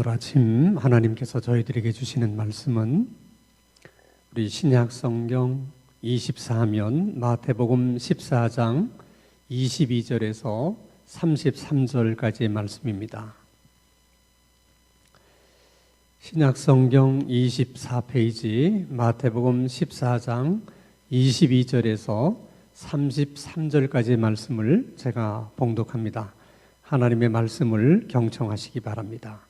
오늘 아침 하나님께서 저희들에게 주시는 말씀은 우리 신약 성경 24면 마태복음 14장 22절에서 33절까지의 말씀입니다. 신약 성경 24페이지 마태복음 14장 22절에서 33절까지의 말씀을 제가 봉독합니다. 하나님의 말씀을 경청하시기 바랍니다.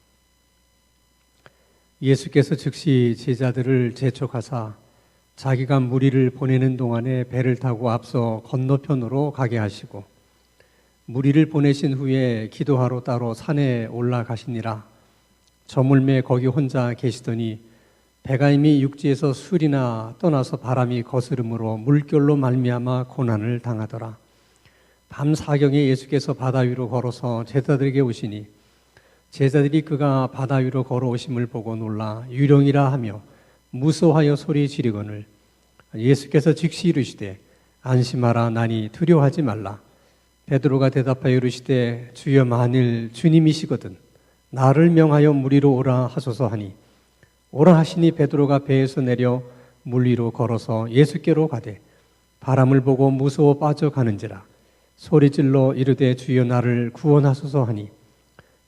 예수께서 즉시 제자들을 재촉하사 자기가 무리를 보내는 동안에 배를 타고 앞서 건너편으로 가게 하시고 무리를 보내신 후에 기도하러 따로 산에 올라가시니라. 저물매 거기 혼자 계시더니 배가 이미 육지에서 술이나 떠나서 바람이 거스름으로 물결로 말미암아 고난을 당하더라. 밤 사경에 예수께서 바다 위로 걸어서 제자들에게 오시니 제자들이 그가 바다 위로 걸어오심을 보고 놀라 유령이라 하며 무서워하여 소리 지르거늘 예수께서 즉시 이르시되 안심하라 나니 두려워하지 말라. 베드로가 대답하여 이르시되 주여 만일 주님이시거든 나를 명하여 물 위로 오라 하소서 하니 오라 하시니 베드로가 배에서 내려 물 위로 걸어서 예수께로 가되 바람을 보고 무서워 빠져가는지라 소리질러 이르되 주여 나를 구원하소서 하니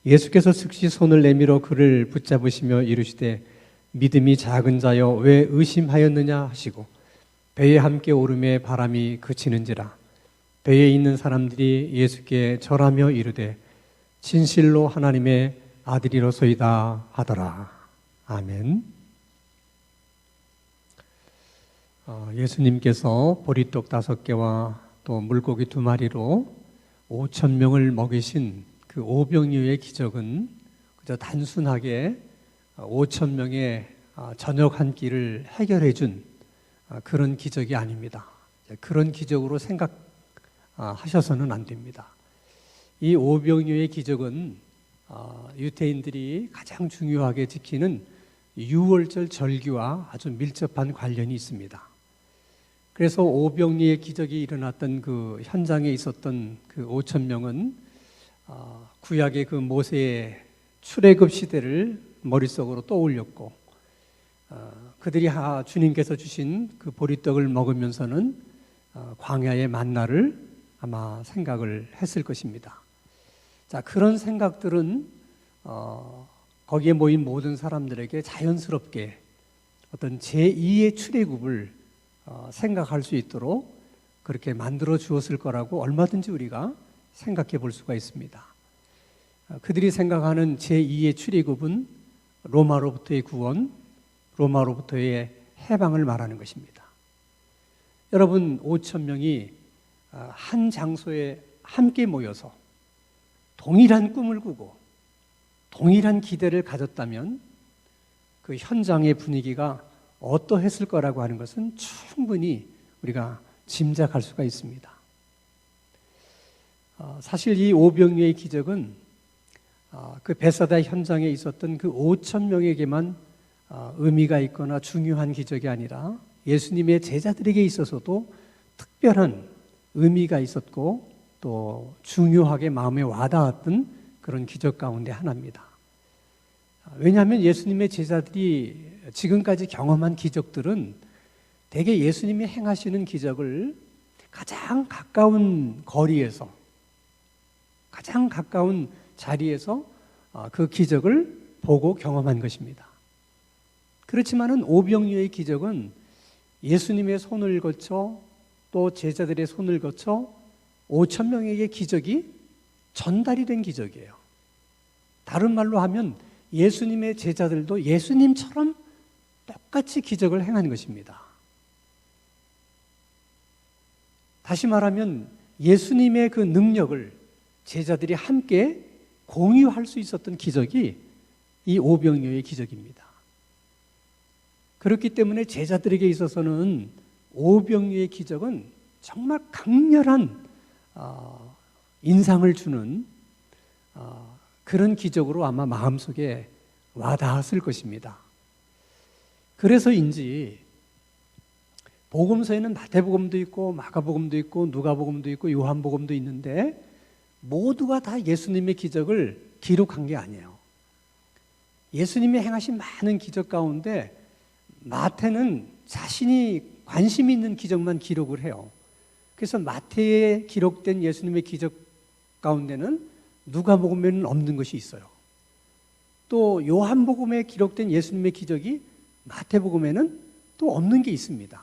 예수께서 즉시 손을 내밀어 그를 붙잡으시며 이르시되 믿음이 작은 자여 왜 의심하였느냐 하시고 배에 함께 오르매 바람이 그치는지라. 배에 있는 사람들이 예수께 절하며 이르되 진실로 하나님의 아들이로소이다 하더라. 아멘. 예수님께서 보리떡 5개와 또 물고기 2마리로 5,000명을 먹이신 그 오병이어의 기적은 그저 단순하게 5,000명의 저녁 한 끼를 해결해 준 그런 기적이 아닙니다. 그런 기적으로 생각하셔서는 안 됩니다. 이 오병이어의 기적은 유대인들이 가장 중요하게 지키는 유월절 절기와 아주 밀접한 관련이 있습니다. 그래서 오병이어의 기적이 일어났던 그 현장에 있었던 그 5,000명은 구약의 그 모세의 출애굽 시대를 머릿속으로 떠올렸고 그들이 주님께서 주신 그 보리떡을 먹으면서는 광야의 만나를 아마 생각을 했을 것입니다. 자, 그런 생각들은 거기에 모인 모든 사람들에게 자연스럽게 어떤 제2의 출애굽을 생각할 수 있도록 그렇게 만들어 주었을 거라고 얼마든지 우리가 생각해 볼 수가 있습니다. 그들이 생각하는 제2의 출애굽은 로마로부터의 구원, 로마로부터의 해방을 말하는 것입니다. 여러분 5,000명이 한 장소에 함께 모여서 동일한 꿈을 꾸고 동일한 기대를 가졌다면 그 현장의 분위기가 어떠했을 거라고 하는 것은 충분히 우리가 짐작할 수가 있습니다. 사실 이 오병이어의 기적은 그 베사다 현장에 있었던 그 5,000명에게만 의미가 있거나 중요한 기적이 아니라 예수님의 제자들에게 있어서도 특별한 의미가 있었고 또 중요하게 마음에 와닿았던 그런 기적 가운데 하나입니다. 왜냐하면 예수님의 제자들이 지금까지 경험한 기적들은 대개 예수님이 행하시는 기적을 가장 가까운 거리에서 가장 가까운 자리에서 그 기적을 보고 경험한 것입니다. 그렇지만은 오병이어의 기적은 예수님의 손을 거쳐 또 제자들의 손을 거쳐 5,000명에게 기적이 전달이 된 기적이에요. 다른 말로 하면 예수님의 제자들도 예수님처럼 똑같이 기적을 행한 것입니다. 다시 말하면 예수님의 그 능력을 제자들이 함께 공유할 수 있었던 기적이 이 오병이어의 기적입니다. 그렇기 때문에 제자들에게 있어서는 오병이어의 기적은 정말 강렬한 인상을 주는 그런 기적으로 아마 마음속에 와닿았을 것입니다. 그래서인지 복음서에는 마태복음도 있고 마가복음도 있고 누가복음도 있고 요한복음도 있는데 모두가 다 예수님의 기적을 기록한 게 아니에요. 예수님이 행하신 많은 기적 가운데 마태는 자신이 관심 있는 기적만 기록을 해요. 그래서 마태에 기록된 예수님의 기적 가운데는 누가복음에는 없는 것이 있어요. 또 요한복음에 기록된 예수님의 기적이 마태복음에는 또 없는 게 있습니다.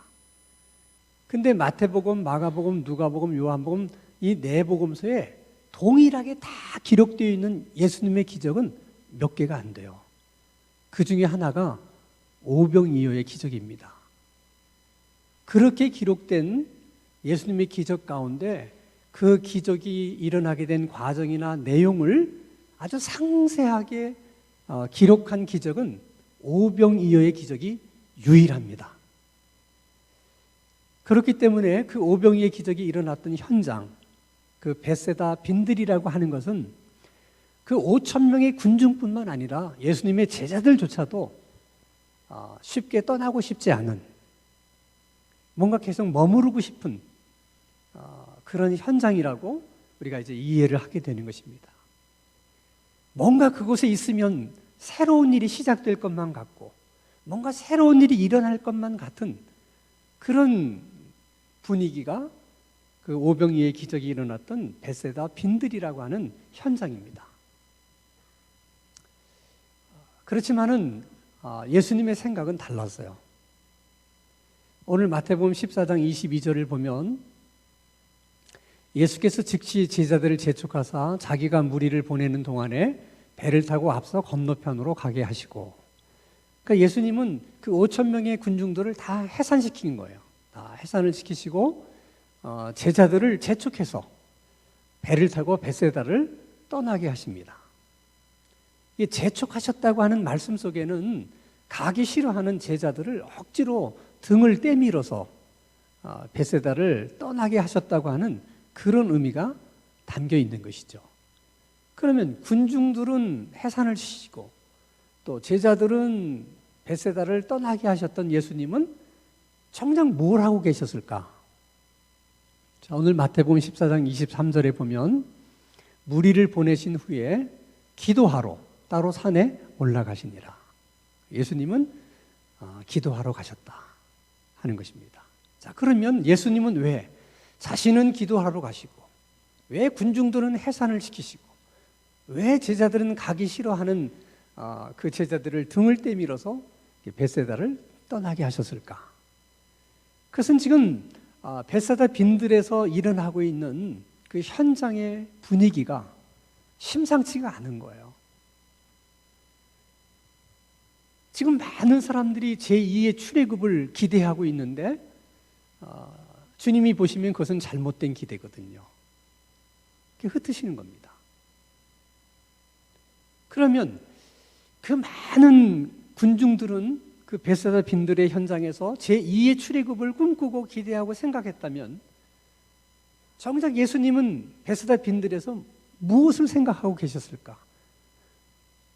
근데 마태복음, 마가복음, 누가복음, 요한복음 이 네 복음서에 동일하게 다 기록되어 있는 예수님의 기적은 몇 개가 안 돼요. 그 중에 하나가 오병이어의 기적입니다. 그렇게 기록된 예수님의 기적 가운데 그 기적이 일어나게 된 과정이나 내용을 아주 상세하게 기록한 기적은 오병이어의 기적이 유일합니다. 그렇기 때문에 그 오병이어의 기적이 일어났던 현장, 그 벳세다 빈들이라고 하는 것은 그 5천 명의 군중뿐만 아니라 예수님의 제자들조차도 쉽게 떠나고 싶지 않은, 뭔가 계속 머무르고 싶은 그런 현장이라고 우리가 이제 이해를 하게 되는 것입니다. 뭔가 그곳에 있으면 새로운 일이 시작될 것만 같고 뭔가 새로운 일이 일어날 것만 같은 그런 분위기가 그 오병이어의 기적이 일어났던 벳세다 빈들이라고 하는 현장입니다. 그렇지만은 예수님의 생각은 달랐어요. 오늘 마태복음 14장 22절을 보면 예수께서 즉시 제자들을 재촉하사 자기가 무리를 보내는 동안에 배를 타고 앞서 건너편으로 가게 하시고, 그러니까 예수님은 그 5천 명의 군중들을 다 해산시킨 거예요. 다 해산을 시키시고 제자들을 재촉해서 배를 타고 벳세다를 떠나게 하십니다. 이 재촉하셨다고 하는 말씀 속에는 가기 싫어하는 제자들을 억지로 등을 떼밀어서 벳세다를 떠나게 하셨다고 하는 그런 의미가 담겨 있는 것이죠. 그러면 군중들은 해산을 시키고 또 제자들은 벳세다를 떠나게 하셨던 예수님은 정작 뭘 하고 계셨을까? 자, 오늘 마태복음 14장 23절에 보면 무리를 보내신 후에 기도하러 따로 산에 올라가시니라. 예수님은 기도하러 가셨다 하는 것입니다. 자, 그러면 예수님은 왜 자신은 기도하러 가시고 왜 군중들은 해산을 시키시고 왜 제자들은 가기 싫어하는 그 제자들을 등을 떼밀어서 벳세다를 떠나게 하셨을까? 그것은 지금 벳세다 빈들에서 일어나고 있는 그 현장의 분위기가 심상치가 않은 거예요. 지금 많은 사람들이 제2의 출애굽을 기대하고 있는데 주님이 보시면 그것은 잘못된 기대거든요. 그게 흩으시는 겁니다. 그러면 그 많은 군중들은 그 벳세다 빈들의 현장에서 제2의 출애굽을 꿈꾸고 기대하고 생각했다면 정작 예수님은 벳세다 빈들에서 무엇을 생각하고 계셨을까?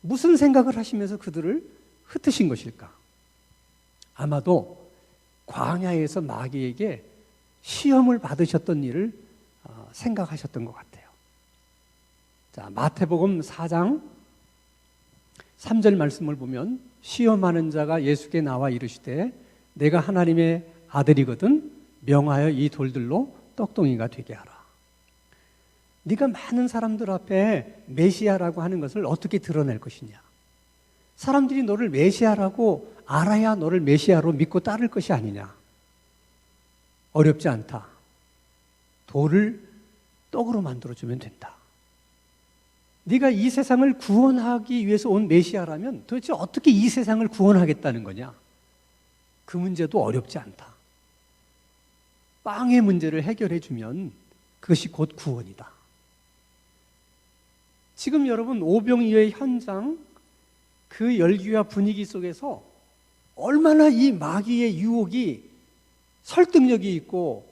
무슨 생각을 하시면서 그들을 흩으신 것일까? 아마도 광야에서 마귀에게 시험을 받으셨던 일을 생각하셨던 것 같아요. 자, 마태복음 4장 3절 말씀을 보면 시험하는 자가 예수께 나와 이르시되 내가 하나님의 아들이거든 명하여 이 돌들로 떡덩이가 되게 하라. 네가 많은 사람들 앞에 메시아라고 하는 것을 어떻게 드러낼 것이냐? 사람들이 너를 메시아라고 알아야 너를 메시아로 믿고 따를 것이 아니냐? 어렵지 않다. 돌을 떡으로 만들어주면 된다. 네가 이 세상을 구원하기 위해서 온 메시아라면 도대체 어떻게 이 세상을 구원하겠다는 거냐? 그 문제도 어렵지 않다. 빵의 문제를 해결해 주면 그것이 곧 구원이다. 지금 여러분 오병이어의 현장, 그 열기와 분위기 속에서 얼마나 이 마귀의 유혹이 설득력이 있고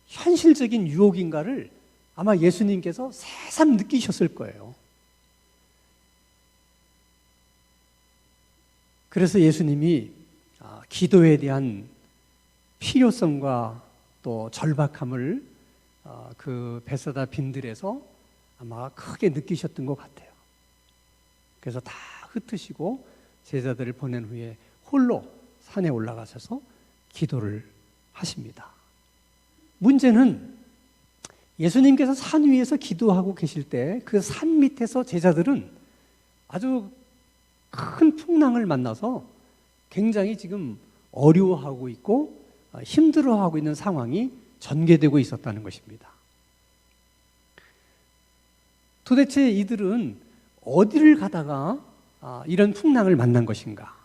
현실적인 유혹인가를 아마 예수님께서 새삼 느끼셨을 거예요. 그래서 예수님이 기도에 대한 필요성과 또 절박함을 그 벳세다 빈들에서 아마 크게 느끼셨던 것 같아요. 그래서 다 흩으시고 제자들을 보낸 후에 홀로 산에 올라가셔서 기도를 하십니다. 문제는 예수님께서 산 위에서 기도하고 계실 때 그 산 밑에서 제자들은 아주 큰 풍랑을 만나서 굉장히 지금 어려워하고 있고 힘들어하고 있는 상황이 전개되고 있었다는 것입니다. 도대체 이들은 어디를 가다가 이런 풍랑을 만난 것인가?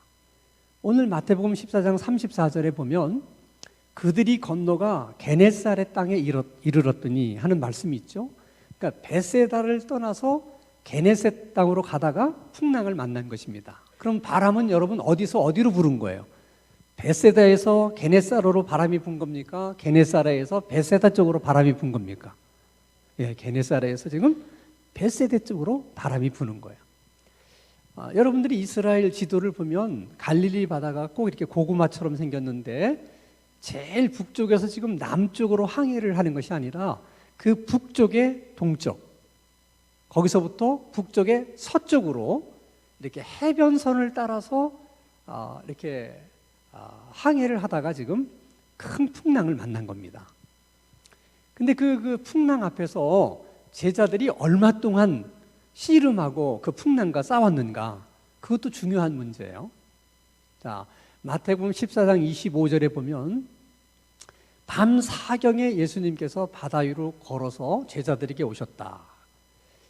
오늘 마태복음 14장 34절에 보면 그들이 건너가 게네사렛 땅에 이르렀더니 하는 말씀이 있죠. 그러니까 베세다를 떠나서 게네사렛 땅으로 가다가 풍랑을 만난 것입니다. 그럼 바람은 여러분 어디서 어디로 부른 거예요? 베세다에서 게네사로로 바람이 분 겁니까? 게네사렛에서 베세다 쪽으로 바람이 분 겁니까? 예, 게네사렛에서 지금 베세다 쪽으로 바람이 부는 거예요. 여러분들이 이스라엘 지도를 보면 갈릴리 바다가 꼭 이렇게 고구마처럼 생겼는데 제일 북쪽에서 지금 남쪽으로 항해를 하는 것이 아니라 그 북쪽의 동쪽, 거기서부터 북쪽의 서쪽으로 이렇게 해변선을 따라서 이렇게 항해를 하다가 지금 큰 풍랑을 만난 겁니다. 근데 그 풍랑 앞에서 제자들이 얼마 동안 씨름하고 그 풍랑과 싸웠는가, 그것도 중요한 문제예요. 자, 마태복음 14장 25절에 보면 밤 사경에 예수님께서 바다 위로 걸어서 제자들에게 오셨다.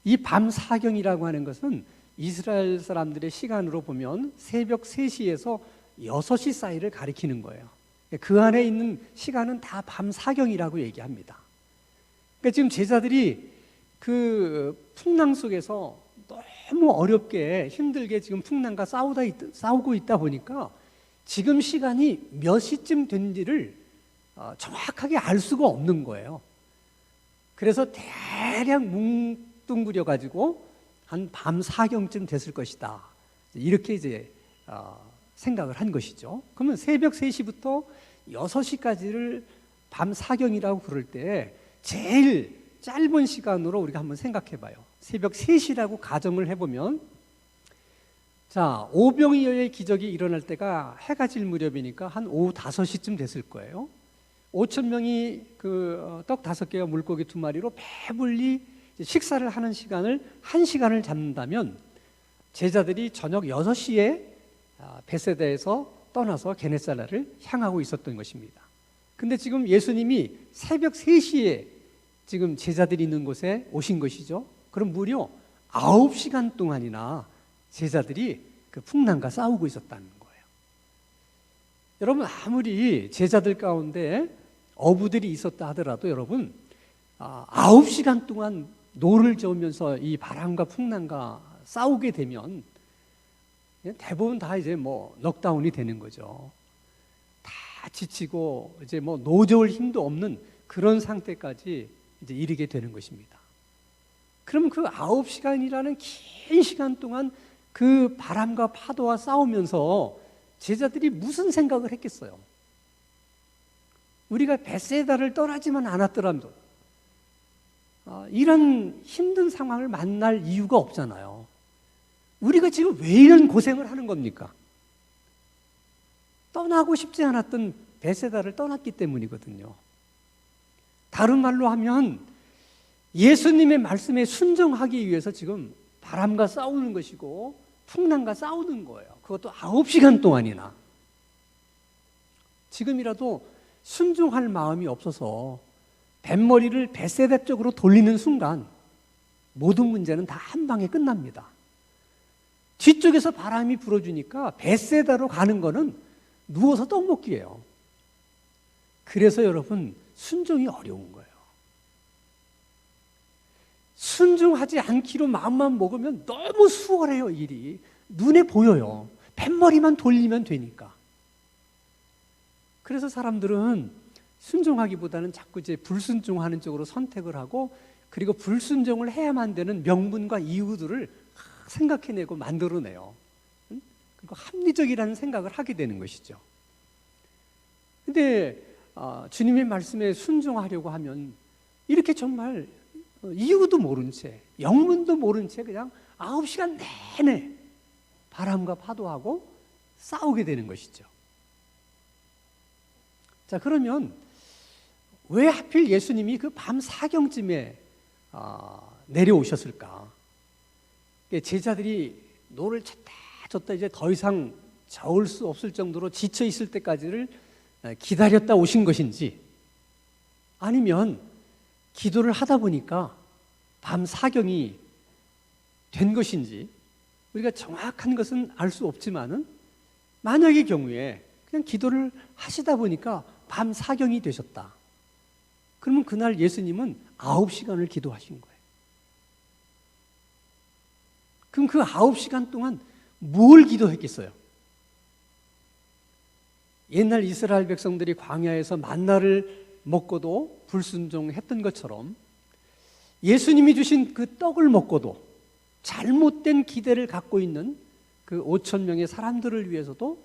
이 밤 사경이라고 하는 것은 이스라엘 사람들의 시간으로 보면 새벽 3시에서 6시 사이를 가리키는 거예요. 그 안에 있는 시간은 다 밤 사경이라고 얘기합니다. 그러니까 지금 제자들이 그 풍랑 속에서 너무 어렵게 힘들게 지금 풍랑과 싸우고 있다 보니까 지금 시간이 몇 시쯤 된지를 정확하게 알 수가 없는 거예요. 그래서 대략 뭉뚱그려 가지고 한 밤 사경쯤 됐을 것이다, 이렇게 이제 생각을 한 것이죠. 그러면 새벽 3시부터 6시까지를 밤 사경이라고 부를 때 제일 짧은 시간으로 우리가 한번 생각해 봐요. 새벽 3시라고 가정을 해보면, 자, 오병이어의 기적이 일어날 때가 해가 질 무렵이니까 한 오후 5시쯤 됐을 거예요. 5,000명이 그 떡 5개와 물고기 2마리로 배불리 식사를 하는 시간을 1시간을 잡는다면 제자들이 저녁 6시에 베세다에서 떠나서 게네사렛을 향하고 있었던 것입니다. 근데 지금 예수님이 새벽 3시에 지금 제자들이 있는 곳에 오신 것이죠. 그럼 무려 9시간 동안이나 제자들이 그 풍랑과 싸우고 있었다는 거예요. 여러분, 아무리 제자들 가운데 어부들이 있었다 하더라도 여러분 9시간 동안 노를 저으면서 이 바람과 풍랑과 싸우게 되면 대부분 다 이제 뭐 넉다운이 되는 거죠. 다 지치고 이제 뭐 노저울 힘도 없는 그런 상태까지 이제 이르게 되는 것입니다. 그럼 그 9시간이라는 긴 시간 동안 그 바람과 파도와 싸우면서 제자들이 무슨 생각을 했겠어요? 우리가 베세다를 떠나지만 않았더라도 이런 힘든 상황을 만날 이유가 없잖아요. 우리가 지금 왜 이런 고생을 하는 겁니까? 떠나고 싶지 않았던 베세다를 떠났기 때문이거든요. 다른 말로 하면 예수님의 말씀에 순종하기 위해서 지금 바람과 싸우는 것이고 풍랑과 싸우는 거예요. 그것도 9시간 동안이나. 지금이라도 순종할 마음이 없어서 뱃머리를 베세다 쪽으로 돌리는 순간 모든 문제는 다 한 방에 끝납니다. 뒤쪽에서 바람이 불어주니까 베세다로 가는 거는 누워서 떡 먹기예요. 그래서 여러분, 순종이 어려운 거예요. 순종하지 않기로 마음만 먹으면 너무 수월해요, 일이. 눈에 보여요. 뱃머리만 돌리면 되니까. 그래서 사람들은 순종하기보다는 자꾸 이제 불순종하는 쪽으로 선택을 하고, 그리고 불순종을 해야만 되는 명분과 이유들을 생각해내고 만들어내요. 그리고 합리적이라는 생각을 하게 되는 것이죠. 근데 주님의 말씀에 순종하려고 하면 이렇게 정말 이유도 모른 채, 영문도 모른 채 그냥 9시간 내내 바람과 파도하고 싸우게 되는 것이죠. 자, 그러면 왜 하필 예수님이 그 밤 사경쯤에 내려오셨을까? 제자들이 노를 쳤다 이제 더 이상 저을 수 없을 정도로 지쳐 있을 때까지를 기다렸다 오신 것인지, 아니면 기도를 하다 보니까 밤 사경이 된 것인지 우리가 정확한 것은 알 수 없지만은, 만약의 경우에 그냥 기도를 하시다 보니까 밤 사경이 되셨다. 그러면 그날 예수님은 9시간을 기도하신 거예요. 그럼 그 9시간 동안 뭘 기도했겠어요? 옛날 이스라엘 백성들이 광야에서 만나를 먹고도 불순종했던 것처럼 예수님이 주신 그 떡을 먹고도 잘못된 기대를 갖고 있는 그 5천 명의 사람들을 위해서도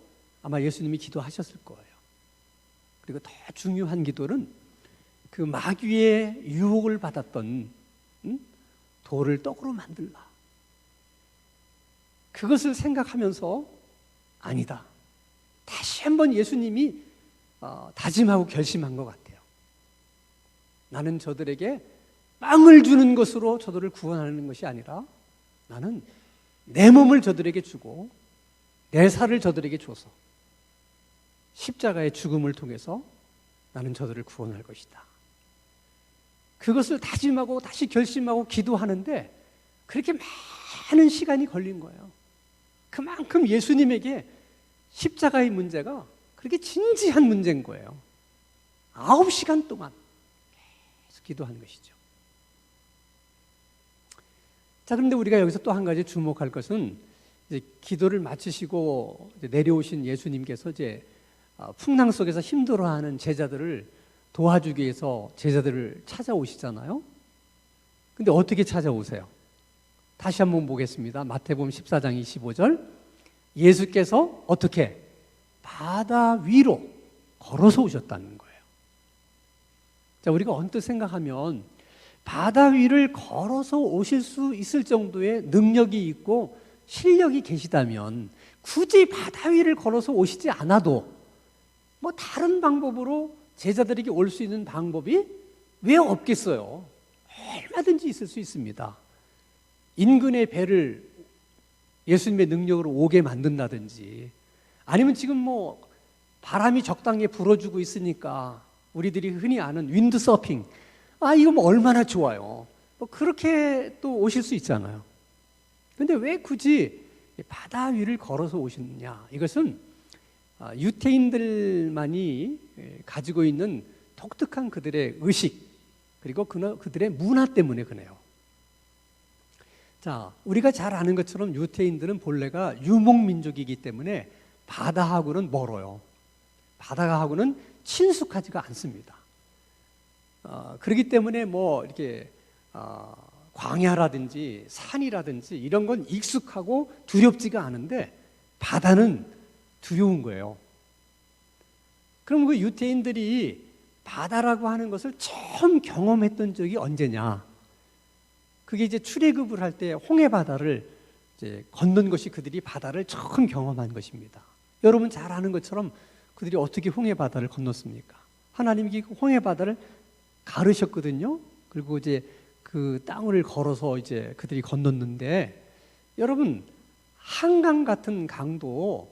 아마 예수님이 기도하셨을 거예요. 그리고 더 중요한 기도는 그 마귀의 유혹을 받았던 돌을 떡으로 만들라. 그것을 생각하면서 아니다. 다시 한번 예수님이 다짐하고 결심한 것 같아요. 나는 저들에게 빵을 주는 것으로 저들을 구원하는 것이 아니라 나는 내 몸을 저들에게 주고 내 살을 저들에게 줘서 십자가의 죽음을 통해서 나는 저들을 구원할 것이다. 그것을 다짐하고 다시 결심하고 기도하는데 그렇게 많은 시간이 걸린 거예요. 그만큼 예수님에게 십자가의 문제가 그렇게 진지한 문제인 거예요. 9시간 동안 계속 기도한 것이죠. 자, 그런데 우리가 여기서 또 한 가지 주목할 것은, 이제 기도를 마치시고 이제 내려오신 예수님께서 이제 풍랑 속에서 힘들어하는 제자들을 도와주기 위해서 제자들을 찾아오시잖아요. 근데 어떻게 찾아오세요? 다시 한번 보겠습니다. 마태복음 14장 25절. 예수께서 어떻게? 바다 위로 걸어서 오셨다는 거예요. 자, 우리가 언뜻 생각하면 바다 위를 걸어서 오실 수 있을 정도의 능력이 있고 실력이 계시다면 굳이 바다 위를 걸어서 오시지 않아도 뭐 다른 방법으로 제자들에게 올 수 있는 방법이 왜 없겠어요? 얼마든지 있을 수 있습니다. 인근의 배를 예수님의 능력으로 오게 만든다든지, 아니면 지금 뭐 바람이 적당히 불어주고 있으니까 우리들이 흔히 아는 윈드 서핑, 이거 뭐 얼마나 좋아요. 뭐 그렇게 또 오실 수 있잖아요. 근데 왜 굳이 바다 위를 걸어서 오시느냐? 이것은 유태인들만이 가지고 있는 독특한 그들의 의식, 그리고 그들의 문화 때문에 그래요. 자, 우리가 잘 아는 것처럼 유태인들은 본래가 유목민족이기 때문에 바다하고는 멀어요. 바다하고는 친숙하지가 않습니다. 그렇기 때문에 뭐 이렇게 광야라든지 산이라든지 이런 건 익숙하고 두렵지가 않은데 바다는 두려운 거예요. 그럼 그 유태인들이 바다라고 하는 것을 처음 경험했던 적이 언제냐? 그게 이제 출애굽을 할 때 홍해 바다를 이제 건넌 것이 그들이 바다를 처음 경험한 것입니다. 여러분 잘 아는 것처럼 그들이 어떻게 홍해 바다를 건넜습니까? 하나님이 홍해 바다를 가르셨거든요. 그리고 이제 그 땅을 걸어서 이제 그들이 건넜는데, 여러분 한강 같은 강도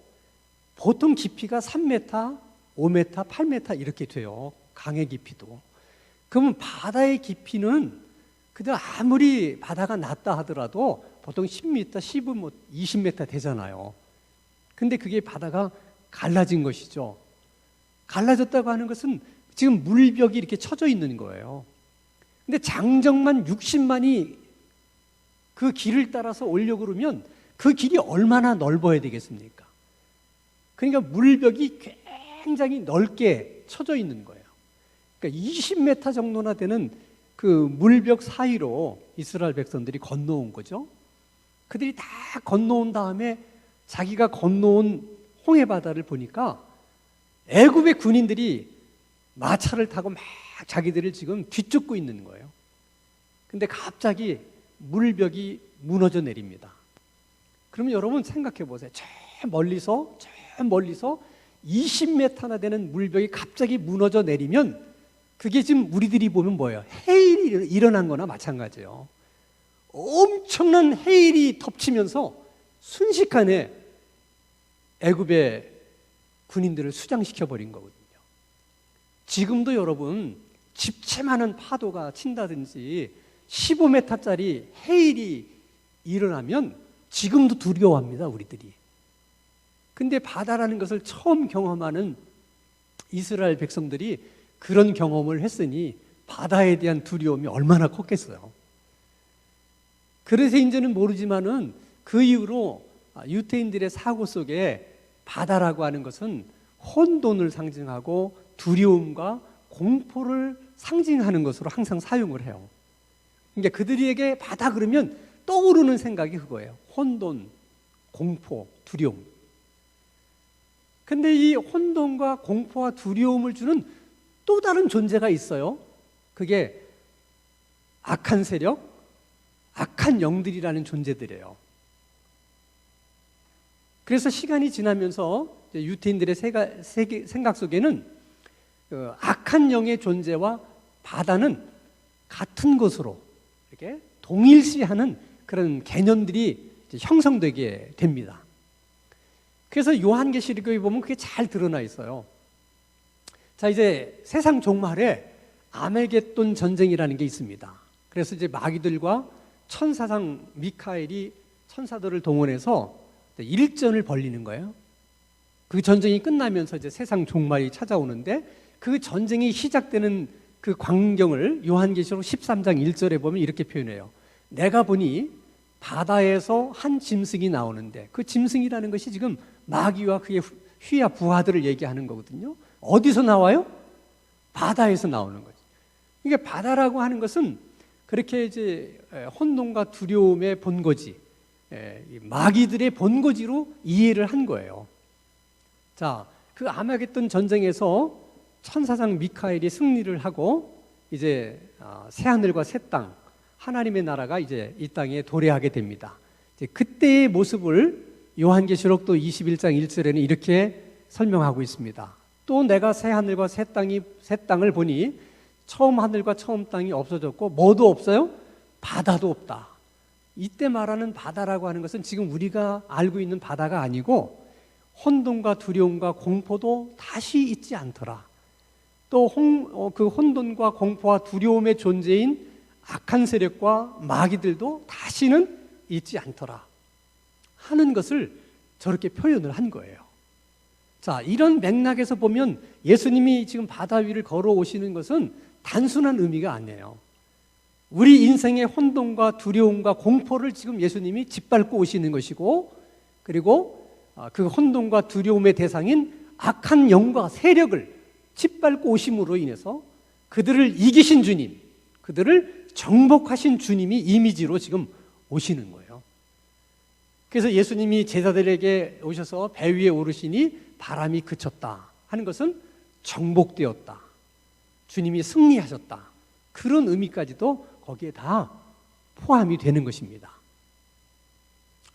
보통 깊이가 3m, 5m, 8m 이렇게 돼요. 강의 깊이도. 그러면 바다의 깊이는 그들 아무리 바다가 낮다 하더라도 보통 10m, 15m, 20m 되잖아요. 근데 그게 바다가 갈라진 것이죠. 갈라졌다고 하는 것은 지금 물벽이 이렇게 쳐져 있는 거예요. 근데 장정만 60만이 그 길을 따라서 오려고 그러면 그 길이 얼마나 넓어야 되겠습니까? 그러니까 물벽이 굉장히 넓게 쳐져 있는 거예요. 그러니까 20m 정도나 되는 그 물벽 사이로 이스라엘 백성들이 건너온 거죠. 그들이 다 건너온 다음에 자기가 건너온 홍해 바다를 보니까 애굽의 군인들이 마차를 타고 막 자기들을 지금 뒤쫓고 있는 거예요. 근데 갑자기 물벽이 무너져 내립니다. 그러면 여러분 생각해 보세요. 저 멀리서 20m나 되는 물벽이 갑자기 무너져 내리면 그게 지금 우리들이 보면 뭐예요? 해일이 일어난 거나 마찬가지예요. 엄청난 해일이 덮치면서 순식간에 애굽의 군인들을 수장시켜 버린 거거든요. 지금도 여러분 집채만한 파도가 친다든지 15m짜리 해일이 일어나면 지금도 두려워합니다, 우리들이. 근데 바다라는 것을 처음 경험하는 이스라엘 백성들이 그런 경험을 했으니 바다에 대한 두려움이 얼마나 컸겠어요. 그래서 이제는 모르지만은 그 이후로 유대인들의 사고 속에 바다라고 하는 것은 혼돈을 상징하고 두려움과 공포를 상징하는 것으로 항상 사용을 해요. 그러니까 그들에게 바다 그러면 떠오르는 생각이 그거예요. 혼돈, 공포, 두려움. 근데 이 혼돈과 공포와 두려움을 주는 또 다른 존재가 있어요. 그게 악한 세력, 악한 영들이라는 존재들이에요. 그래서 시간이 지나면서 유대인들의 생각 속에는 악한 영의 존재와 바다는 같은 것으로 이렇게 동일시하는 그런 개념들이 형성되게 됩니다. 그래서 요한계시록에 보면 그게 잘 드러나 있어요. 자, 이제 세상 종말에 아메겟돈 전쟁이라는 게 있습니다. 그래서 이제 마귀들과 천사장 미카엘이 천사들을 동원해서 일전을 벌리는 거예요. 그 전쟁이 끝나면서 이제 세상 종말이 찾아오는데 그 전쟁이 시작되는 그 광경을 요한계시록 13장 1절에 보면 이렇게 표현해요. 내가 보니 바다에서 한 짐승이 나오는데 그 짐승이라는 것이 지금 마귀와 그의 휘하 부하들을 얘기하는 거거든요. 어디서 나와요? 바다에서 나오는 거죠. 그러니까 바다라고 하는 것은 그렇게 이제 혼돈과 두려움의 본거지, 마귀들의 본거지로 이해를 한 거예요. 자, 그 아마겟돈 전쟁에서 천사장 미카엘이 승리를 하고 이제 새 하늘과 새 땅, 하나님의 나라가 이제 이 땅에 도래하게 됩니다. 이제 그때의 모습을 요한계시록도 21장 1절에는 이렇게 설명하고 있습니다. 또 내가 새 하늘과 새 땅을 보니 처음 하늘과 처음 땅이 없어졌고 뭐도 없어요? 바다도 없다. 이때 말하는 바다라고 하는 것은 지금 우리가 알고 있는 바다가 아니고 혼돈과 두려움과 공포도 다시 있지 않더라. 또 그 혼돈과 공포와 두려움의 존재인 악한 세력과 마귀들도 다시는 있지 않더라 하는 것을 저렇게 표현을 한 거예요. 자, 이런 맥락에서 보면 예수님이 지금 바다 위를 걸어오시는 것은 단순한 의미가 아니에요. 우리 인생의 혼돈과 두려움과 공포를 지금 예수님이 짓밟고 오시는 것이고, 그리고 그 혼돈과 두려움의 대상인 악한 영과 세력을 짓밟고 오심으로 인해서 그들을 이기신 주님, 그들을 정복하신 주님이 이미지로 지금 오시는 거예요. 그래서 예수님이 제자들에게 오셔서 배 위에 오르시니 바람이 그쳤다 하는 것은 정복되었다, 주님이 승리하셨다, 그런 의미까지도 거기에 다 포함이 되는 것입니다.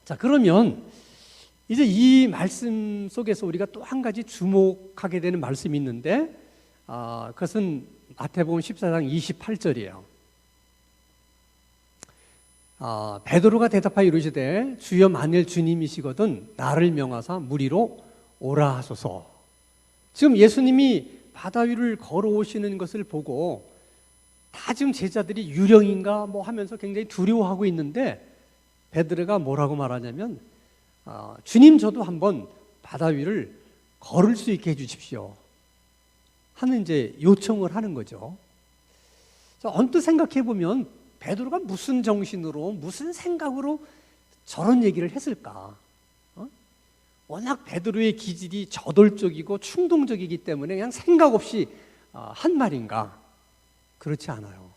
자, 그러면 이제 이 말씀 속에서 우리가 또 한 가지 주목하게 되는 말씀이 있는데 그것은 마태복음 14장 28절이에요. 베드로가 대답하여 이르시되 주여 만일 주님이시거든 나를 명하사 무리로 오라 하소서. 지금 예수님이 바다 위를 걸어오시는 것을 보고 다 지금 제자들이 유령인가 뭐 하면서 굉장히 두려워하고 있는데 베드로가 뭐라고 말하냐면 주님 저도 한번 바다 위를 걸을 수 있게 해주십시오 하는 이제 요청을 하는 거죠. 언뜻 생각해 보면 베드로가 무슨 정신으로 무슨 생각으로 저런 얘기를 했을까? 워낙 베드로의 기질이 저돌적이고 충동적이기 때문에 그냥 생각 없이 한 말인가? 그렇지 않아요.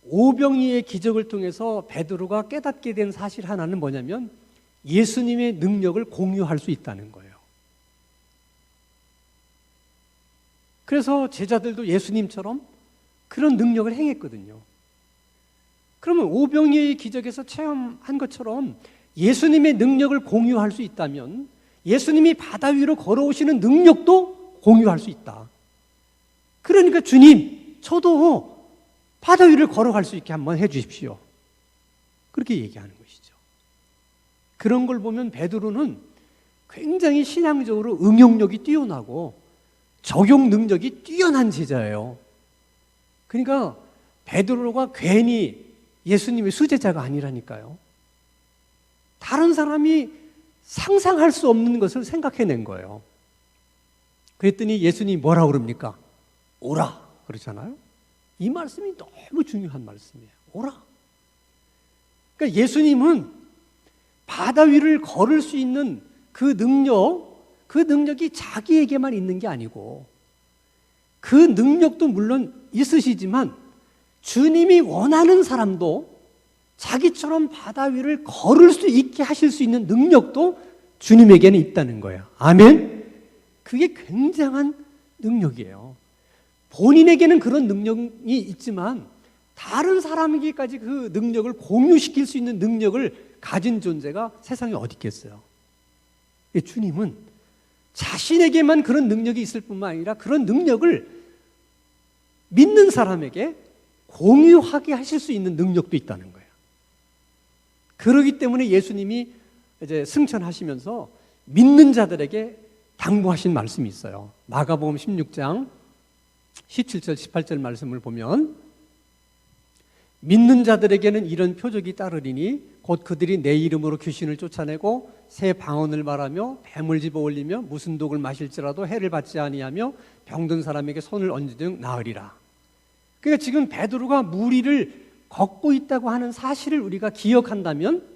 오병이의 기적을 통해서 베드로가 깨닫게 된 사실 하나는 뭐냐면 예수님의 능력을 공유할 수 있다는 거예요. 그래서 제자들도 예수님처럼 그런 능력을 행했거든요. 그러면 오병이의 기적에서 체험한 것처럼 예수님의 능력을 공유할 수 있다면 예수님이 바다 위로 걸어오시는 능력도 공유할 수 있다. 그러니까 주님, 저도 바다 위를 걸어갈 수 있게 한번 해 주십시오. 그렇게 얘기하는 것이죠. 그런 걸 보면 베드로는 굉장히 신앙적으로 응용력이 뛰어나고 적용 능력이 뛰어난 제자예요. 그러니까 베드로가 괜히 예수님의 수제자가 아니라니까요. 다른 사람이 상상할 수 없는 것을 생각해낸 거예요. 그랬더니 예수님이 뭐라고 그럽니까? 오라 그러잖아요. 이 말씀이 너무 중요한 말씀이에요. 오라. 그러니까 예수님은 바다 위를 걸을 수 있는 그 능력이 자기에게만 있는 게 아니고 그 능력도 물론 있으시지만 주님이 원하는 사람도 자기처럼 바다 위를 걸을 수 있게 하실 수 있는 능력도 주님에게는 있다는 거예요. 아멘? 그게 굉장한 능력이에요. 본인에게는 그런 능력이 있지만 다른 사람에게까지 그 능력을 공유시킬 수 있는 능력을 가진 존재가 세상에 어디 있겠어요? 주님은 자신에게만 그런 능력이 있을 뿐만 아니라 그런 능력을 믿는 사람에게 공유하게 하실 수 있는 능력도 있다는 거예요. 그렇기 때문에 예수님이 이제 승천하시면서 믿는 자들에게 당부하신 말씀이 있어요. 마가복음 16장 17절 18절 말씀을 보면 믿는 자들에게는 이런 표적이 따르리니 곧 그들이 내 이름으로 귀신을 쫓아내고 새 방언을 말하며 뱀을 집어 올리며 무슨 독을 마실지라도 해를 받지 아니하며 병든 사람에게 손을 얹은 등 나으리라. 그러니까 지금 베드로가 무리를 걷고 있다고 하는 사실을 우리가 기억한다면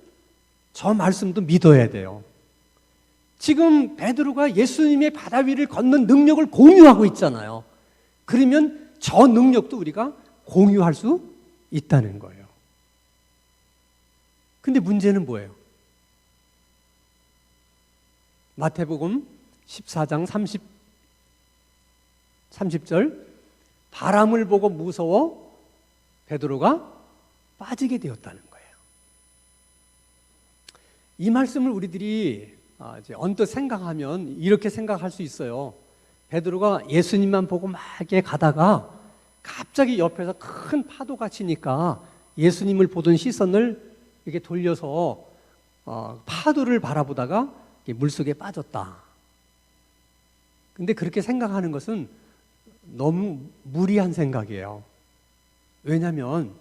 저 말씀도 믿어야 돼요. 지금 베드로가 예수님의 바다 위를 걷는 능력을 공유하고 있잖아요. 그러면 저 능력도 우리가 공유할 수 있다는 거예요. 근데 문제는 뭐예요? 마태복음 14장 30절 바람을 보고 무서워 베드로가 빠지게 되었다는 거예요. 이 말씀을 우리들이 이제 언뜻 생각하면 이렇게 생각할 수 있어요. 베드로가 예수님만 보고 막 이렇게 가다가 갑자기 옆에서 큰 파도가 치니까 예수님을 보던 시선을 이렇게 돌려서 파도를 바라보다가 물속에 빠졌다. 근데 그렇게 생각하는 것은 너무 무리한 생각이에요. 왜냐하면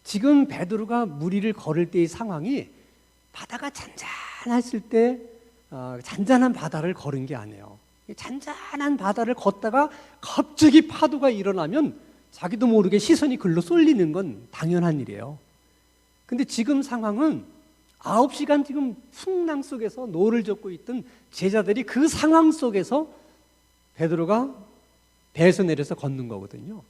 지금 베드로가 무리를 걸을 때의 상황이 바다가 잔잔했을 때 잔잔한 바다를 걸은 게 아니에요. 잔잔한 바다를 걷다가 갑자기 파도가 일어나면 자기도 모르게 시선이 글로 쏠리는 건 당연한 일이에요. 근데 지금 상황은 9시간 지금 풍랑 속에서 노를 젓고 있던 제자들이 그 상황 속에서 베드로가 배에서 내려서 걷는 거거든요.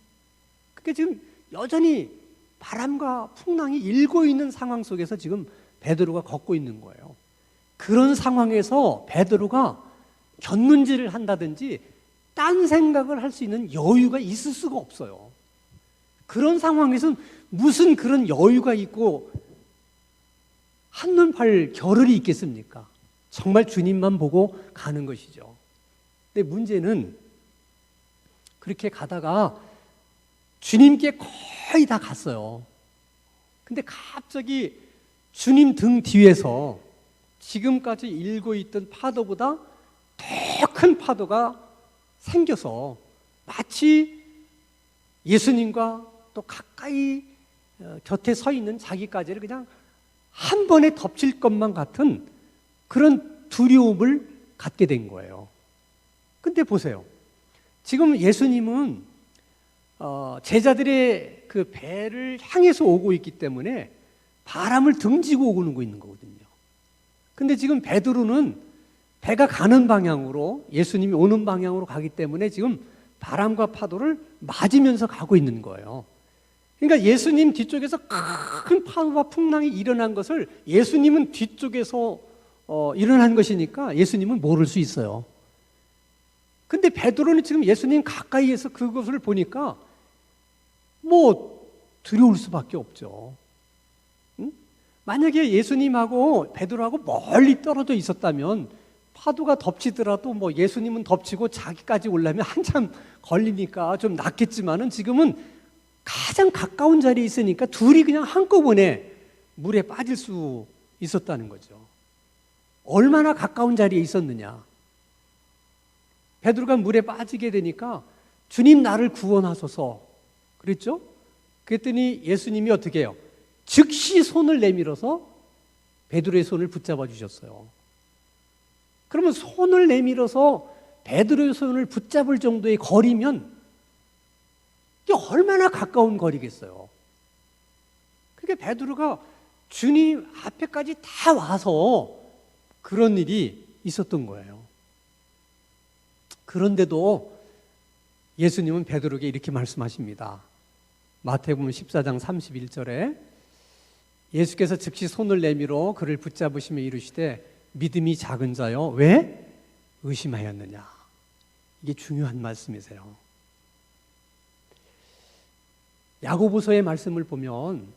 그러니까 지금 여전히 바람과 풍랑이 일고 있는 상황 속에서 지금 베드로가 걷고 있는 거예요. 그런 상황에서 베드로가 곁눈질을 한다든지 딴 생각을 할 수 있는 여유가 있을 수가 없어요. 그런 상황에서는 무슨 그런 여유가 있고 한눈 팔 겨를이 있겠습니까? 정말 주님만 보고 가는 것이죠. 근데 문제는 그렇게 가다가 주님께 거의 다 갔어요. 근데 갑자기 주님 등 뒤에서 지금까지 일고 있던 파도보다 더 큰 파도가 생겨서 마치 예수님과 또 가까이 곁에 서 있는 자기까지를 그냥 한 번에 덮칠 것만 같은 그런 두려움을 갖게 된 거예요. 근데 보세요. 지금 예수님은 제자들의 그 배를 향해서 오고 있기 때문에 바람을 등지고 오고 있는 거거든요. 근데 지금 베드로는 배가 가는 방향으로 예수님이 오는 방향으로 가기 때문에 지금 바람과 파도를 맞으면서 가고 있는 거예요. 그러니까 예수님 뒤쪽에서 큰 파도와 풍랑이 일어난 것을 예수님은 뒤쪽에서 일어난 것이니까 예수님은 모를 수 있어요. 근데 베드로는 지금 예수님 가까이에서 그것을 보니까 뭐 두려울 수밖에 없죠. 만약에 예수님하고 베드로하고 멀리 떨어져 있었다면 파도가 덮치더라도 뭐 예수님은 덮치고 자기까지 올라면 한참 걸리니까 좀 낫겠지만은 지금은 가장 가까운 자리에 있으니까 둘이 그냥 한꺼번에 물에 빠질 수 있었다는 거죠. 얼마나 가까운 자리에 있었느냐. 베드로가 물에 빠지게 되니까 주님 나를 구원하소서 그랬죠? 그랬더니 예수님이 어떻게 해요? 즉시 손을 내밀어서 베드로의 손을 붙잡아 주셨어요. 그러면 손을 내밀어서 베드로의 손을 붙잡을 정도의 거리면 이게 얼마나 가까운 거리겠어요. 그러니까 베드로가 주님 앞에까지 다 와서 그런 일이 있었던 거예요. 그런데도 예수님은 베드로에게 이렇게 말씀하십니다. 마태복음 14장 31절에 예수께서 즉시 손을 내밀어 그를 붙잡으시며 이르시되 믿음이 작은 자여 왜 의심하였느냐. 이게 중요한 말씀이세요. 야고보서의 말씀을 보면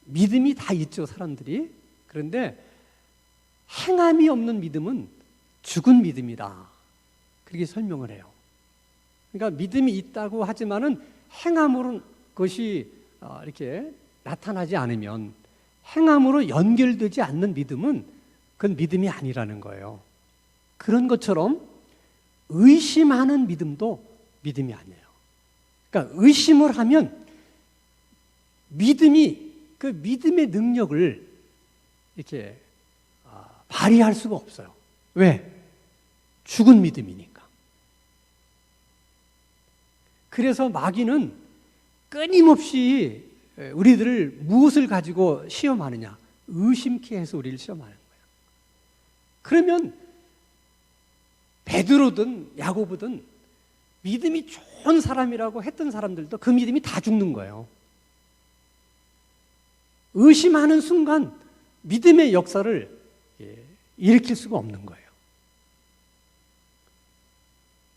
믿음이 다 있죠, 사람들이. 그런데 행함이 없는 믿음은 죽은 믿음이다. 그렇게 설명을 해요. 그러니까 믿음이 있다고 하지만은 행함으로 그것이 이렇게 나타나지 않으면, 행함으로 연결되지 않는 믿음은 그건 믿음이 아니라는 거예요. 그런 것처럼 의심하는 믿음도 믿음이 아니에요. 그러니까 의심을 하면 믿음이 그 믿음의 능력을 이렇게 발휘할 수가 없어요. 왜? 죽은 믿음이니까. 그래서 마귀는 끊임없이 우리들을 무엇을 가지고 시험하느냐? 의심케 해서 우리를 시험하는 거예요. 그러면 베드로든 야고보든 믿음이 좋은 사람이라고 했던 사람들도 그 믿음이 다 죽는 거예요. 의심하는 순간 믿음의 역사를 일으킬 수가 없는 거예요.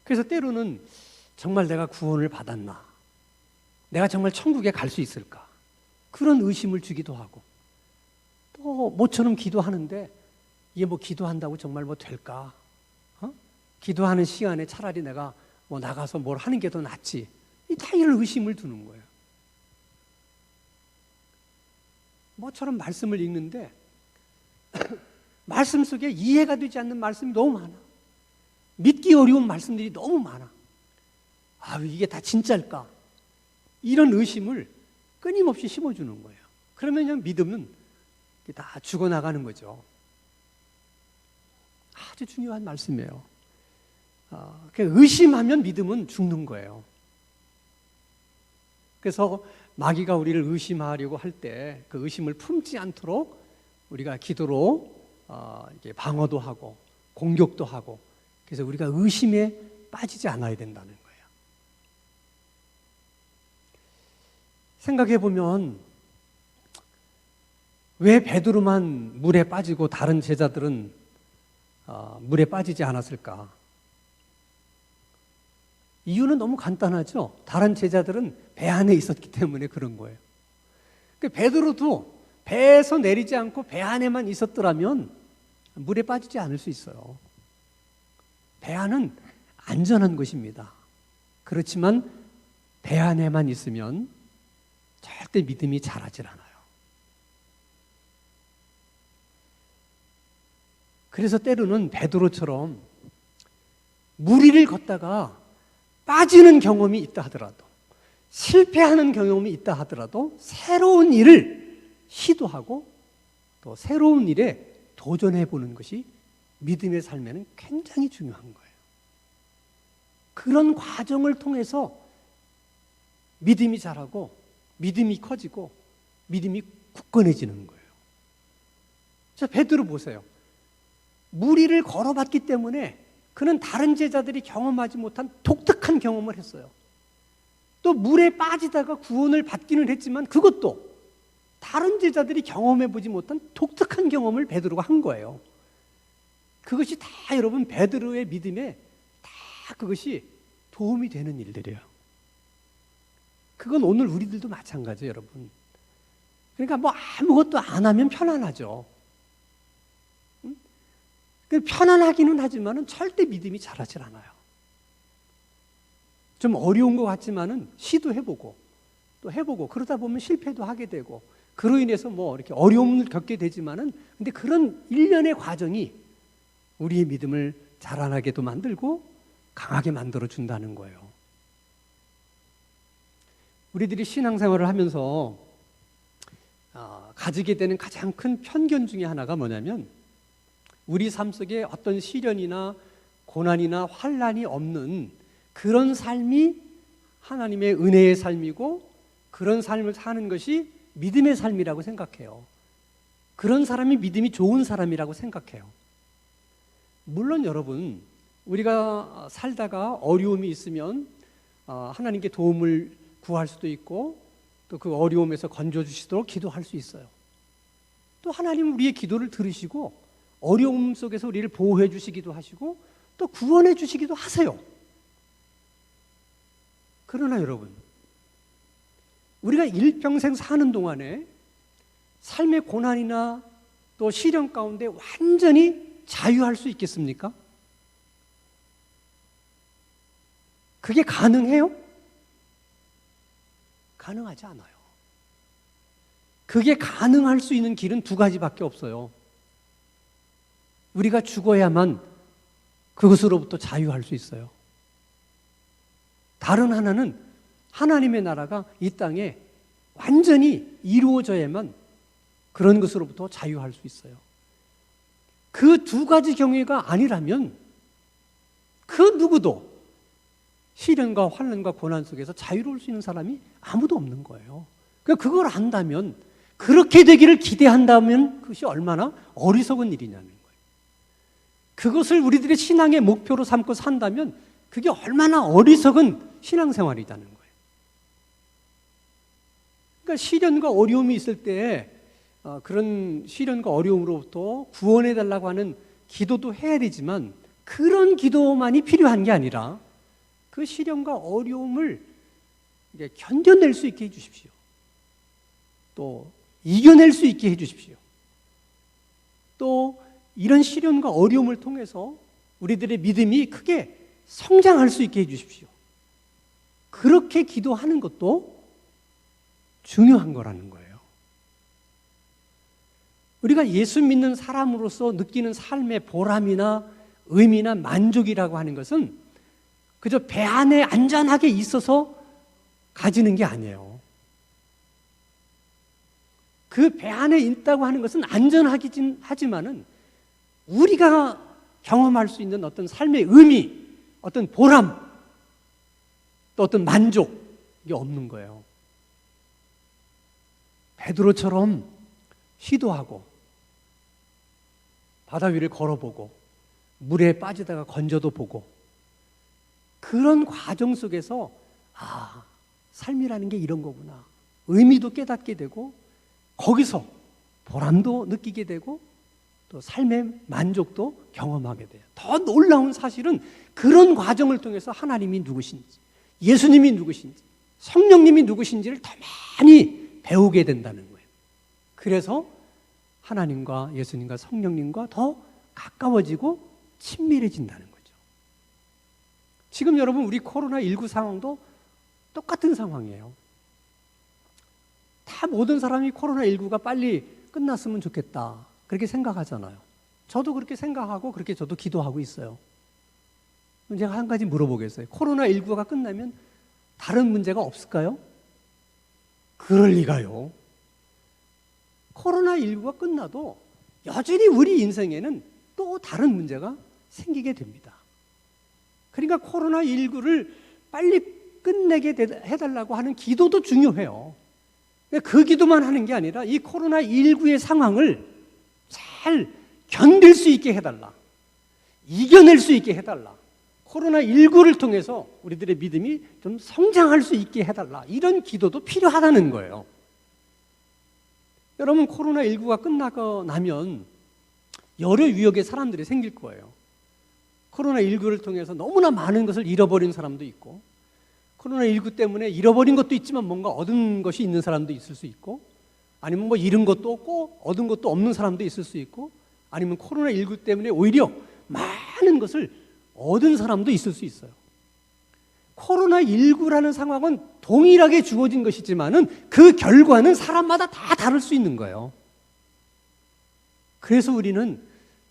그래서 때로는 정말 내가 구원을 받았나? 내가 정말 천국에 갈 수 있을까? 그런 의심을 주기도 하고, 또 모처럼 기도하는데 이게 뭐 기도한다고 정말 뭐 될까? 기도하는 시간에 차라리 내가 뭐 나가서 뭘 하는 게 더 낫지. 다 이런 의심을 두는 거예요. 모처럼 말씀을 읽는데 말씀 속에 이해가 되지 않는 말씀이 너무 많아. 믿기 어려운 말씀들이 너무 많아. 이게 다 진짜일까? 이런 의심을 끊임없이 심어주는 거예요. 그러면 그냥 믿음은 다 죽어나가는 거죠. 아주 중요한 말씀이에요. 의심하면 믿음은 죽는 거예요. 그래서 마귀가 우리를 의심하려고 할 때 그 의심을 품지 않도록 우리가 기도로 방어도 하고 공격도 하고, 그래서 우리가 의심에 빠지지 않아야 된다는 거예요. 생각해 보면 왜 베드로만 물에 빠지고 다른 제자들은 물에 빠지지 않았을까? 이유는 너무 간단하죠. 다른 제자들은 배 안에 있었기 때문에 그런 거예요. 베드로도 배에서 내리지 않고 배 안에만 있었더라면 물에 빠지지 않을 수 있어요. 배 안은 안전한 곳입니다. 그렇지만 배 안에만 있으면 절대 믿음이 자라질 않아요. 그래서 때로는 베드로처럼 물 위를 걷다가 빠지는 경험이 있다 하더라도, 실패하는 경험이 있다 하더라도 새로운 일을 시도하고 또 새로운 일에 도전해 보는 것이 믿음의 삶에는 굉장히 중요한 거예요. 그런 과정을 통해서 믿음이 자라고 믿음이 커지고 믿음이 굳건해지는 거예요. 자, 베드로 보세요. 물 위를 걸어봤기 때문에 그는 다른 제자들이 경험하지 못한 독특한 경험을 했어요. 또 물에 빠지다가 구원을 받기는 했지만 그것도 다른 제자들이 경험해보지 못한 독특한 경험을 베드로가 한 거예요. 그것이 다 여러분 베드로의 믿음에 다 그것이 도움이 되는 일들이에요. 그건 오늘 우리들도 마찬가지예요, 여러분. 그러니까 뭐 아무것도 안 하면 편안하죠. 편안하기는 하지만은 절대 믿음이 자라질 않아요. 좀 어려운 것 같지만은 시도해보고 또 해보고 그러다 보면 실패도 하게 되고 그로 인해서 뭐 이렇게 어려움을 겪게 되지만은 근데 그런 일련의 과정이 우리의 믿음을 자라나게도 만들고 강하게 만들어 준다는 거예요. 우리들이 신앙생활을 하면서 가지게 되는 가장 큰 편견 중에 하나가 뭐냐면 우리 삶 속에 어떤 시련이나 고난이나 환난이 없는 그런 삶이 하나님의 은혜의 삶이고 그런 삶을 사는 것이 믿음의 삶이라고 생각해요. 그런 사람이 믿음이 좋은 사람이라고 생각해요. 물론 여러분, 우리가 살다가 어려움이 있으면 하나님께 도움을 구할 수도 있고 또 그 어려움에서 건져주시도록 기도할 수 있어요. 또 하나님은 우리의 기도를 들으시고 어려움 속에서 우리를 보호해 주시기도 하시고 또 구원해 주시기도 하세요. 그러나 여러분, 우리가 일평생 사는 동안에 삶의 고난이나 또 시련 가운데 완전히 자유할 수 있겠습니까? 그게 가능해요? 가능하지 않아요. 그게 가능할 수 있는 길은 두 가지밖에 없어요. 우리가 죽어야만 그것으로부터 자유할 수 있어요. 다른 하나는 하나님의 나라가 이 땅에 완전히 이루어져야만 그런 것으로부터 자유할 수 있어요. 그 두 가지 경우가 아니라면 그 누구도 시련과 환난과 고난 속에서 자유로울 수 있는 사람이 아무도 없는 거예요. 그러니까 그걸 안다면, 그렇게 되기를 기대한다면 그것이 얼마나 어리석은 일이냐는 거예요. 그것을 우리들의 신앙의 목표로 삼고 산다면 그게 얼마나 어리석은 신앙생활이라는 거예요. 그러니까 시련과 어려움이 있을 때 그런 시련과 어려움으로부터 구원해달라고 하는 기도도 해야 되지만 그런 기도만이 필요한 게 아니라 그 시련과 어려움을 견뎌낼 수 있게 해주십시오. 또 이겨낼 수 있게 해주십시오. 또 이런 시련과 어려움을 통해서 우리들의 믿음이 크게 성장할 수 있게 해주십시오. 그렇게 기도하는 것도 중요한 거라는 거예요. 우리가 예수 믿는 사람으로서 느끼는 삶의 보람이나 의미나 만족이라고 하는 것은 그저 배 안에 안전하게 있어서 가지는 게 아니에요. 그 배 안에 있다고 하는 것은 안전하긴 하지만은 우리가 경험할 수 있는 어떤 삶의 의미, 어떤 보람, 또 어떤 만족이 없는 거예요. 베드로처럼 시도하고 바다 위를 걸어보고 물에 빠지다가 건져도 보고 그런 과정 속에서 삶이라는 게 이런 거구나. 의미도 깨닫게 되고 거기서 보람도 느끼게 되고 또 삶의 만족도 경험하게 돼요. 더 놀라운 사실은 그런 과정을 통해서 하나님이 누구신지, 예수님이 누구신지, 성령님이 누구신지를 더 많이 배우게 된다는 거예요. 그래서 하나님과 예수님과 성령님과 더 가까워지고 친밀해진다는 거죠. 지금 여러분 우리 코로나19 상황도 똑같은 상황이에요. 다 모든 사람이 코로나19가 빨리 끝났으면 좋겠다 그렇게 생각하잖아요. 저도 그렇게 생각하고 그렇게 저도 기도하고 있어요. 제가 한 가지 물어보겠어요. 코로나19가 끝나면 다른 문제가 없을까요? 그럴 리가요. 코로나19가 끝나도 여전히 우리 인생에는 또 다른 문제가 생기게 됩니다. 그러니까 코로나19를 빨리 끝내게 해달라고 하는 기도도 중요해요. 그 기도만 하는 게 아니라 이 코로나19의 상황을 잘 견딜 수 있게 해달라. 이겨낼 수 있게 해달라. 코로나19를 통해서 우리들의 믿음이 좀 성장할 수 있게 해달라. 이런 기도도 필요하다는 거예요. 여러분, 코로나19가 끝나고 나면 여러 유형의 사람들이 생길 거예요. 코로나19를 통해서 너무나 많은 것을 잃어버린 사람도 있고, 코로나19 때문에 잃어버린 것도 있지만 뭔가 얻은 것이 있는 사람도 있을 수 있고, 아니면 뭐 잃은 것도 없고 얻은 것도 없는 사람도 있을 수 있고, 아니면 코로나19 때문에 오히려 많은 것을 얻은 사람도 있을 수 있어요. 코로나19라는 상황은 동일하게 주어진 것이지만은 그 결과는 사람마다 다 다를 수 있는 거예요. 그래서 우리는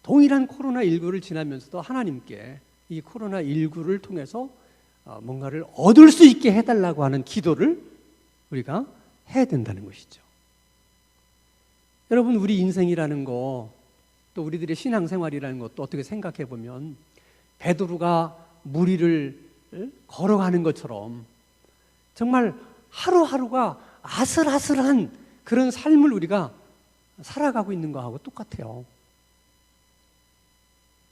동일한 코로나19를 지나면서도 하나님께 이 코로나19를 통해서 뭔가를 얻을 수 있게 해달라고 하는 기도를 우리가 해야 된다는 것이죠. 여러분, 우리 인생이라는 거, 또 우리들의 신앙생활이라는 것도 어떻게 생각해 보면 베드로가 물 위를 걸어가는 것처럼 정말 하루하루가 아슬아슬한 그런 삶을 우리가 살아가고 있는 거하고 똑같아요.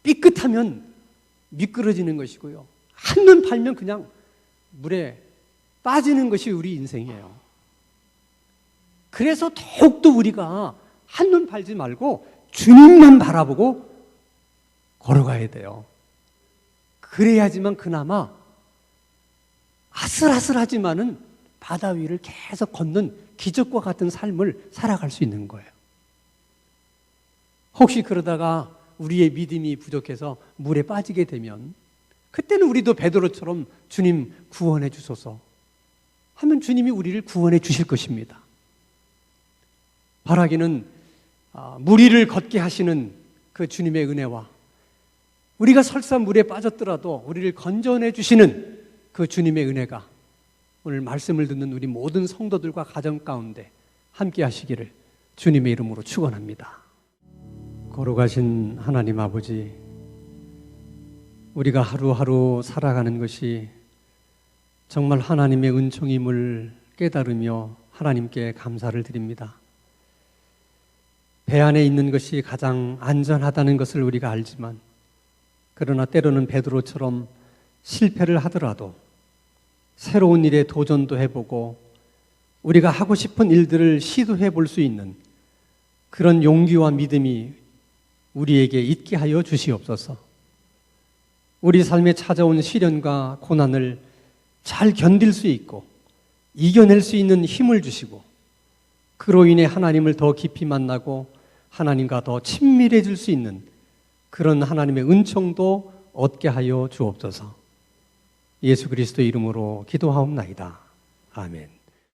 삐끗하면 미끄러지는 것이고요, 한눈 팔면 그냥 물에 빠지는 것이 우리 인생이에요. 그래서 더욱더 우리가 한눈 팔지 말고 주님만 바라보고 걸어가야 돼요. 그래야지만 그나마 아슬아슬하지만은 바다 위를 계속 걷는 기적과 같은 삶을 살아갈 수 있는 거예요. 혹시 그러다가 우리의 믿음이 부족해서 물에 빠지게 되면 그때는 우리도 베드로처럼 주님 구원해 주소서 하면 주님이 우리를 구원해 주실 것입니다. 바라기는 물 위를 걷게 하시는 그 주님의 은혜와 우리가 설사 물에 빠졌더라도 우리를 건져내 주시는 그 주님의 은혜가 오늘 말씀을 듣는 우리 모든 성도들과 가정 가운데 함께 하시기를 주님의 이름으로 축원합니다. 거룩하신 하나님 아버지, 우리가 하루하루 살아가는 것이 정말 하나님의 은총임을 깨달으며 하나님께 감사를 드립니다. 배 안에 있는 것이 가장 안전하다는 것을 우리가 알지만, 그러나 때로는 베드로처럼 실패를 하더라도 새로운 일에 도전도 해보고 우리가 하고 싶은 일들을 시도해 볼 수 있는 그런 용기와 믿음이 우리에게 있게 하여 주시옵소서. 우리 삶에 찾아온 시련과 고난을 잘 견딜 수 있고 이겨낼 수 있는 힘을 주시고, 그로 인해 하나님을 더 깊이 만나고 하나님과 더 친밀해질 수 있는 그런 하나님의 은총도 얻게 하여 주옵소서. 예수 그리스도 이름으로 기도하옵나이다. 아멘.